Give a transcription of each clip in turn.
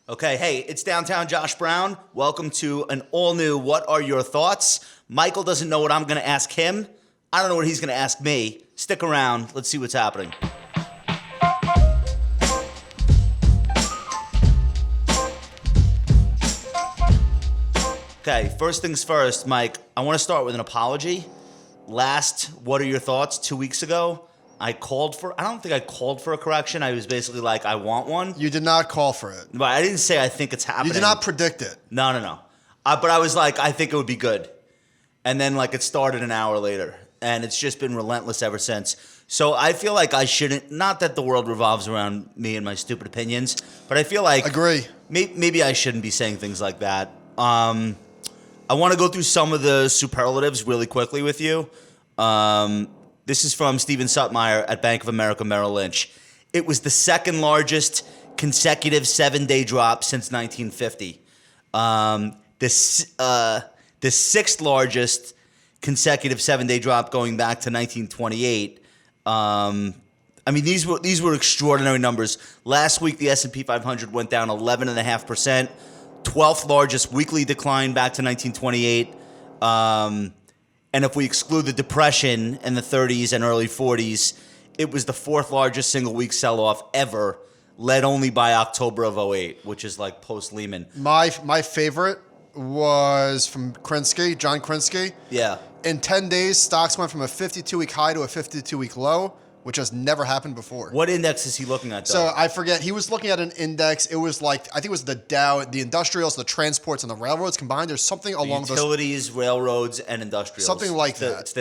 Okay, hey, it's downtown Josh Brown. Welcome to an all-new What Are Your Thoughts? Michael doesn't know what I'm going to ask him. I don't know what he's going to ask me. Stick around. Let's see what's happening. Okay, first things first, Mike. I want to start with an apology. Last What Are Your Thoughts 2 weeks ago, I don't think I called for a correction. I was basically like, I want one. You did not call for it. But I didn't say I think it's happening. You did not predict it. No. But I was like, I think it would be good. And then it started an hour later. And it's just been relentless ever since. So I feel like I shouldn't, not that the world revolves around me and my stupid opinions, but I feel like Agree. Maybe I shouldn't be saying things like that. I want to go through some of the superlatives really quickly with you. This is from Steven Suttmeyer at Bank of America Merrill Lynch. It was the second largest consecutive 7-day drop since 1950. The sixth largest consecutive 7-day drop going back to 1928. These were extraordinary numbers. Last week, the S&P 500 went down 11.5%. 12th largest weekly decline back to 1928. And if we exclude the Depression in the 30s and early 40s, it was the fourth largest single week sell-off ever, led only by October of 08, which is like post-Lehman. My favorite was from John Krinsky. Yeah. In 10 days, stocks went from a 52-week high to a 52-week low, which has never happened before. What index is he looking at, though? So I forget. He was looking at an index. It was I think it was the Dow, the industrials, the transports, and the railroads combined. There's something along those. Utilities, railroads, and industrials. Something like that.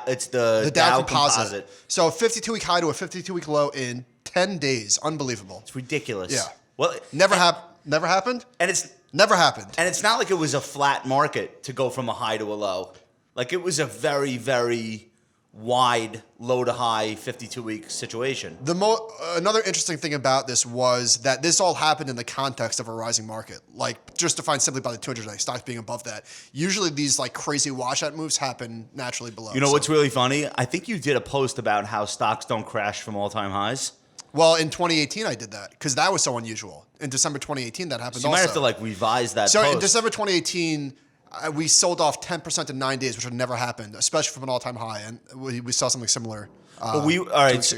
It's the Dow composite. So a 52-week high to a 52-week low in 10 days. Unbelievable. It's ridiculous. Yeah. Well, Never happened? And it's Never happened. And it's not like it was a flat market to go from a high to a low. Like it was a very, very wide low to high 52-week situation. Another interesting thing about this was that this all happened in the context of a rising market. Like just defined simply by the 200-day stocks being above that. Usually these crazy washout moves happen naturally below. You know what's really funny? I think you did a post about how stocks don't crash from all-time highs. Well, in 2018 I did that because that was so unusual. In December 2018 that happened so you also. might have to revise that So post. in December 2018, we sold off 10% in 9 days, which had never happened, especially from an all-time high. And we saw something similar. But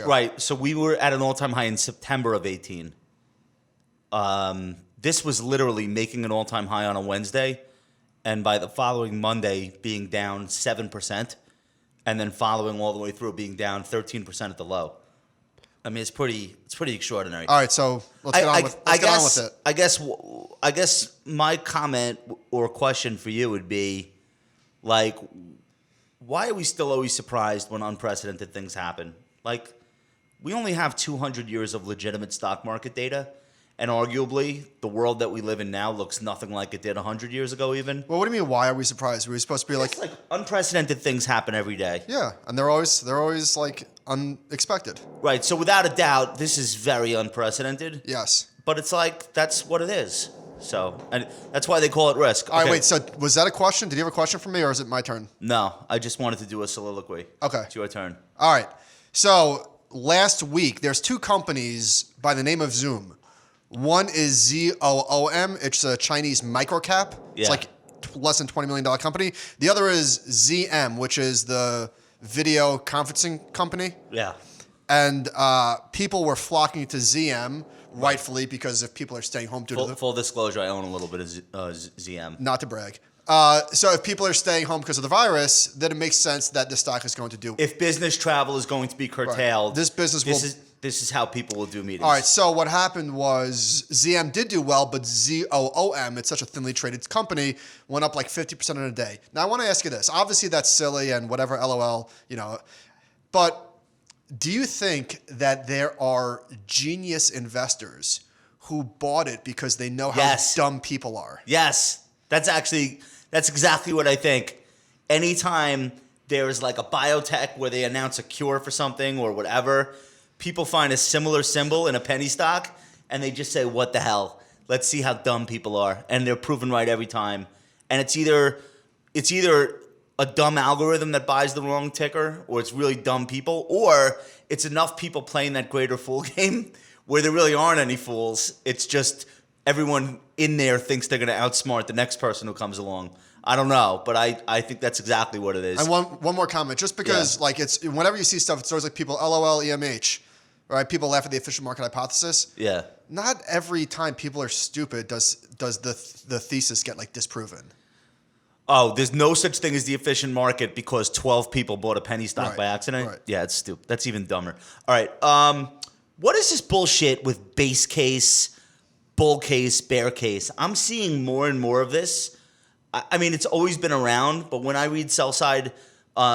right. So we were at an all-time high in September of 18. This was literally making an all-time high on a Wednesday, and by the following Monday being down 7%, and then following all the way through being down 13% at the low. I mean, it's pretty extraordinary. All right, so let's get on with it. I guess my comment or question for you would be, why are we still always surprised when unprecedented things happen? We only have 200 years of legitimate stock market data, and arguably the world that we live in now looks nothing like it did 100 years ago even. Well, what do you mean, why are we surprised? Are we supposed to be It's unprecedented things happen every day. Yeah, and they're always unexpected. Right, so without a doubt, this is very unprecedented. Yes. But it's that's what it is. So, and that's why they call it risk. All right, wait, so was that a question? Did you have a question for me, or is it my turn? No, I just wanted to do a soliloquy. Okay. It's your turn. All right, so last week, there's two companies by the name of Zoom. One is ZOOM. It's a Chinese microcap. Yeah. It's less than $20 million company. The other is ZM, which is the video conferencing company. Yeah. And people were flocking to ZM, rightfully, because if people are staying home due to full disclosure, I own a little bit of ZM. Not to brag. So if people are staying home because of the virus, then it makes sense that the stock is going to do. If business travel is going to be curtailed, right. This is how people will do meetings. All right, so what happened was ZM did do well, but ZOOM, it's such a thinly traded company, went up 50% in a day. Now, I want to ask you this. Obviously, that's silly and whatever, LOL, but do you think that there are genius investors who bought it because they know how dumb people are? Yes. That's exactly what I think. Anytime there's a biotech where they announce a cure for something or whatever, people find a similar symbol in a penny stock and they just say, what the hell? Let's see how dumb people are. And they're proven right every time. And it's either a dumb algorithm that buys the wrong ticker, or it's really dumb people, or it's enough people playing that greater fool game where there really aren't any fools. It's just everyone in there thinks they're going to outsmart the next person who comes along. I don't know, but I think that's exactly what it is. And one more comment, just because like it's whenever you see stuff, it's always like people LOL EMH, right? People laugh at the efficient market hypothesis. Yeah. Not every time people are stupid does the thesis get like disproven. Oh, there's no such thing as the efficient market because 12 people bought a penny stock Right. by accident? Right. Yeah, it's stupid. That's even dumber. All right. What is this bullshit with base case, bull case, bear case? I'm seeing more and more of this. I mean, it's always been around, but when I read sell-side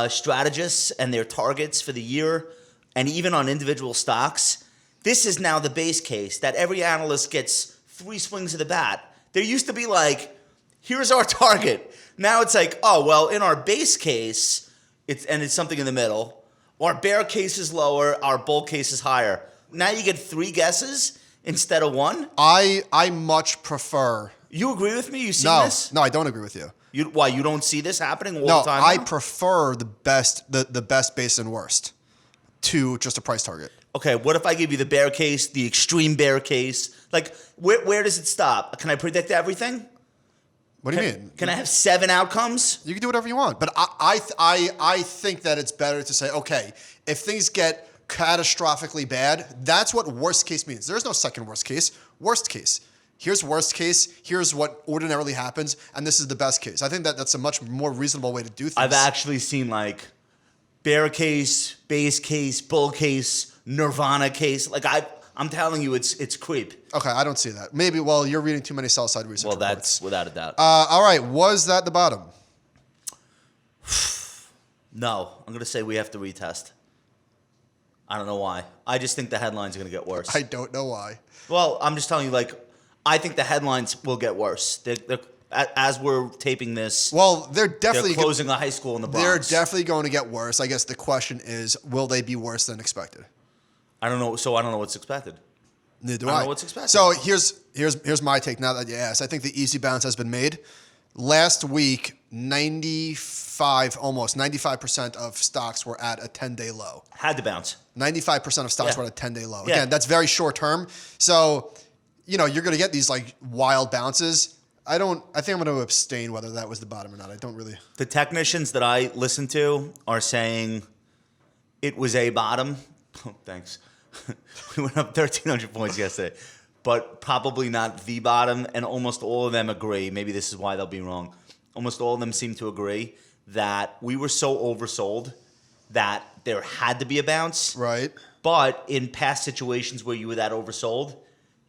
strategists and their targets for the year, and even on individual stocks, this is now the base case that every analyst gets 3 swings of the bat. There used to be like, here's our target. Now it's like, oh, well, in our base case, it's something in the middle. Our bear case is lower, our bull case is higher. Now you get 3 guesses instead of 1. I much prefer. You agree with me? You see this? No, I don't agree with you. Why, you don't see this happening all No, the time I now? prefer the best base and worst to just a price target. Okay, what if I give you the bear case, the extreme bear case? Like, where does it stop? Can I predict everything? What do you mean? Can I have 7 outcomes? You can do whatever you want, but I think that it's better to say, okay, if things get catastrophically bad, that's what worst case means. There's no second worst case. Worst case. Here's worst case. Here's what ordinarily happens, and this is the best case. I think that's a much more reasonable way to do things. I've actually seen like bear case, base case, bull case, nirvana case. Like I'm telling you, it's creep. Okay, I don't see that. Maybe, well, you're reading too many sell-side research Well, reports. that's without a doubt. All right, was that the bottom? No, I'm going to say we have to retest. I don't know why. I just think the headlines are going to get worse. I don't know why. Well, I'm just telling you, like, I think the headlines will get worse. They're, as we're taping this, Well, they're definitely they're closing a high school in the they're Bronx. definitely going to get worse. I guess the question is, will they be worse than expected? I don't know. So I don't know what's expected. Neither do I don't I. know what's expected. So here's my take. Now that you asked, I think the easy bounce has been made. Last week, almost 95% of stocks were at a 10-day low. Had to bounce. 95% of stocks Yeah. were at a 10-day low. Yeah. Again, that's very short term. So, you're going to get these like wild bounces. I think I'm going to abstain whether that was the bottom or not. I don't really. The technicians that I listen to are saying it was a bottom. Oh, thanks. We went up 1,300 points yesterday, but probably not the bottom. And almost all of them agree. Maybe this is why they'll be wrong. Almost all of them seem to agree that we were so oversold that there had to be a bounce. Right. But in past situations where you were that oversold,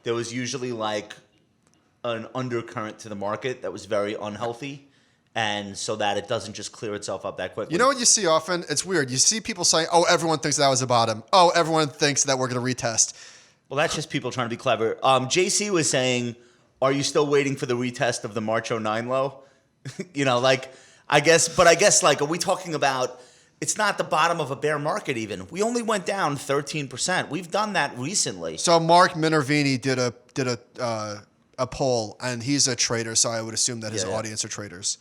there was usually like an undercurrent to the market that was very unhealthy, and so that it doesn't just clear itself up that quickly. You know what you see often? It's weird. You see people saying, "Oh, everyone thinks that was the bottom. Oh, everyone thinks that we're going to retest." Well, that's just people trying to be clever. JC was saying, "Are you still waiting for the retest of the March '09 low?" I guess, like, are we talking about? It's not the bottom of a bear market even. We only went down 13%. We've done that recently. So Mark Minervini did a poll, and he's a trader, so I would assume that his Yeah. audience are traders.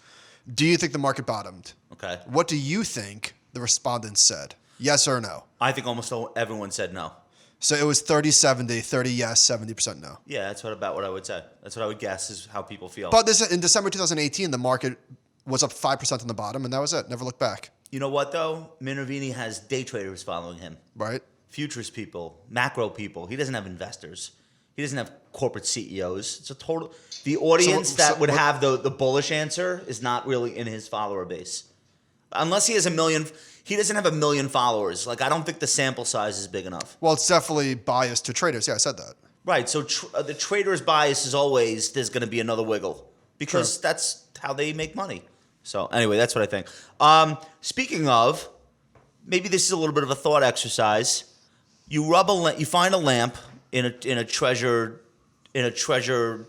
Do you think the market bottomed? Okay. What do you think the respondents said? Yes or no? I think almost everyone said no. So it was 30-70, 30 yes, 70% no. Yeah, that's about what I would say. That's what I would guess is how people feel. But in December 2018, the market was up 5% on the bottom, and that was it. Never looked back, You know what, though? Minervini has day traders following him. right? Futures people, macro people. He doesn't have investors. He doesn't have corporate CEOs. It's a total. The audience that would have the bullish answer is not really in his follower base, unless he has 1 million. He doesn't have 1 million followers. Like, I don't think the sample size is big enough. Well, it's definitely biased to traders. Yeah, I said that. Right. So the trader's bias is always there's going to be another wiggle because Sure. that's how they make money. So anyway, that's what I think. Speaking of, maybe this is a little bit of a thought exercise. You find a lamp in a treasure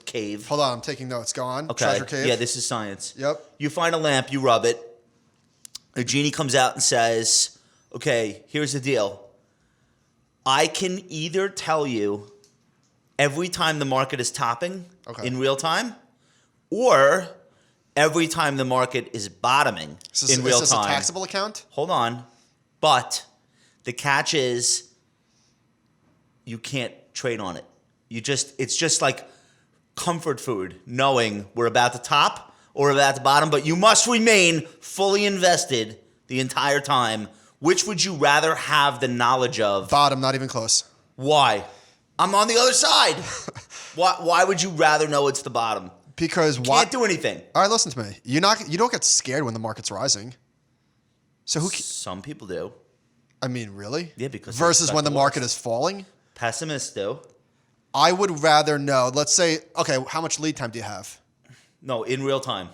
cave. Hold on, I'm taking notes. Go on. Okay. Treasure cave. Yeah, this is science. Yep. You find a lamp, you rub it. A genie comes out and says, "Okay, here's the deal. I can either tell you every time the market is topping in real time, or every time the market is bottoming in real Is this time." a taxable account? Hold on. But the catch is you can't trade on it. It's just like comfort food, knowing we're about to top or we're about to bottom, but you must remain fully invested the entire time. Which would you rather have the knowledge of? Bottom, not even close. Why? I'm on the other side. Why would you rather know it's the bottom? Because Can't do anything. All right, listen to me. You don't get scared when the market's rising. So Some people do. I mean, really? Yeah, because versus when the market is falling. Pessimists do. I would rather know. Let's say, okay, how much lead time do you have? No, in real time.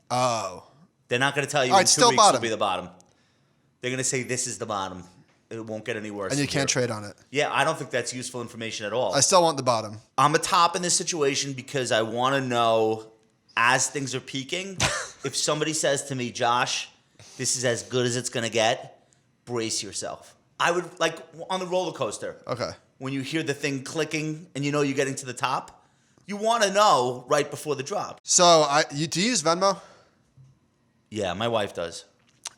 Oh, They're not going to tell you All right, in 2 still weeks bottom. will be the bottom. They're going to say this is the bottom. It won't get any worse. and you from can't here. trade on it. Yeah, I don't think that's useful information at all. I still want the bottom. I'm a top in this situation because I want to know as things are peaking. If somebody says to me, Josh, this is as good as it's going to get, brace yourself. I would, like on the roller coaster. Okay. When you hear the thing clicking and you know you're getting to the top, you want to know right before the drop. So do you use Venmo? Yeah, my wife does.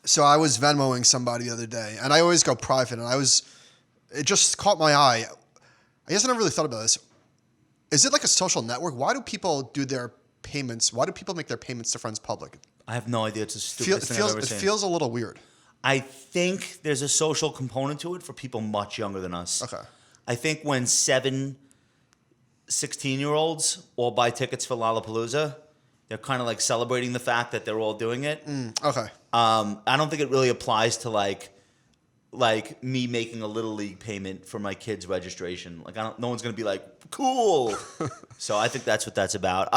So I was Venmoing somebody the other day, and I always go private, and it just caught my eye. I guess I never really thought about this. Is it like a social network? Why do people do their payments? Why do people make their payments to friends public? I have no idea. It's the stupidest thing I've ever seen. It feels a little weird. I think there's a social component to it for people much younger than us. Okay. I think when 16-year-olds all buy tickets for Lollapalooza, they're kind of like celebrating the fact that they're all doing it. Okay. I don't think it really applies to like me making a little league payment for my kid's registration. Like no one's gonna be like, cool. So I think that's what that's about.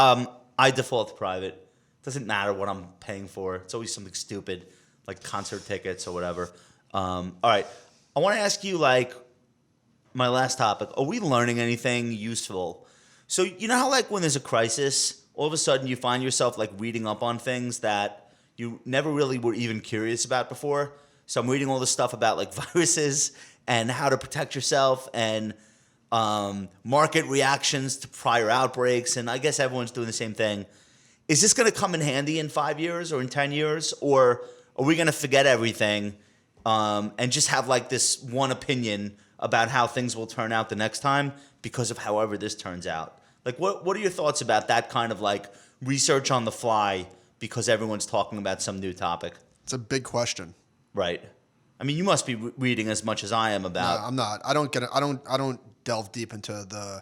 I default to private. Doesn't matter what I'm paying for. It's always something stupid, like concert tickets or whatever. All right, I want to ask you like my last topic. Are we learning anything useful? So you know how like when there's a crisis, all of a sudden you find yourself like reading up on things that you never really were even curious about before. So I'm reading all this stuff about like viruses and how to protect yourself and market reactions to prior outbreaks. And I guess everyone's doing the same thing. Is this going to come in handy in 5 years or in 10 years? Or are we going to forget everything and just have like this one opinion about how things will turn out the next time because of however this turns out? Like, what are your thoughts about that kind of like research on the fly because everyone's talking about some new topic? It's a big question. Right. I mean, you must be reading as much as I am about. No, I'm not. I don't get it. I don't delve deep into the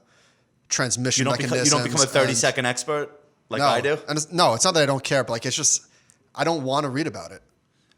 transmission mechanisms. You don't become a 30-second expert like I do? And it's not that I don't care, but like it's just I don't want to read about it.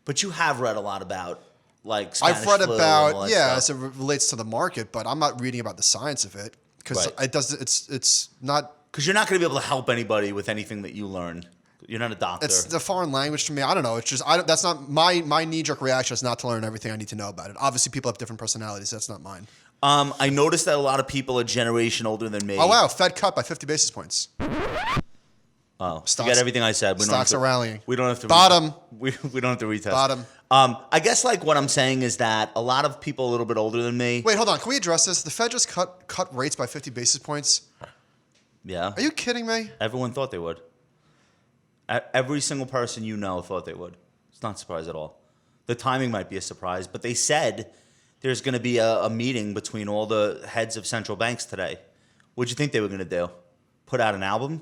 But you have read a lot about like Spanish I've read flu and all about that as it stuff. relates to the market, but I'm not reading about the science of it because Right. it does. It's not. Because you're not going to be able to help anybody with anything that you learn. You're not a doctor. It's the foreign language to me. I don't know. It's just that's not my knee-jerk reaction is not to learn everything I need to know about it. Obviously, people have different personalities. That's not mine. I noticed that a lot of people a generation older than me. Oh wow, Fed cut by 50 basis points. Oh, Stocks- forget everything I said. Stocks are rallying. We don't have to Bottom. We don't have to retest. Bottom. I guess like what I'm saying is that a lot of people a little bit older than me. Wait, hold on. Can we address this? The Fed just cut rates by 50 basis points. Yeah. Are you kidding me? Everyone thought they would. Every single person you know thought they would. It's not a surprise at all. The timing might be a surprise, but they said there's going to be a meeting between all the heads of central banks today. What'd you think they were going to do? Put out an album?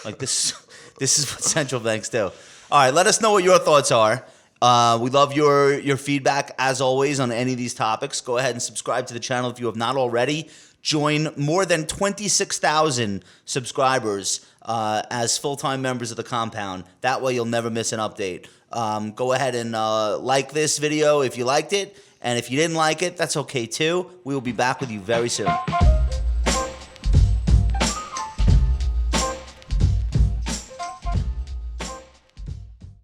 Like this is what central banks do. All right, let us know what your thoughts are. We love your feedback, as always, on any of these topics. Go ahead and subscribe to the channel if you have not already. Join more than 26,000 subscribers as full-time members of the compound. That way you'll never miss an update. Go ahead and like this video if you liked it. And if you didn't like it, that's okay too. We will be back with you very soon.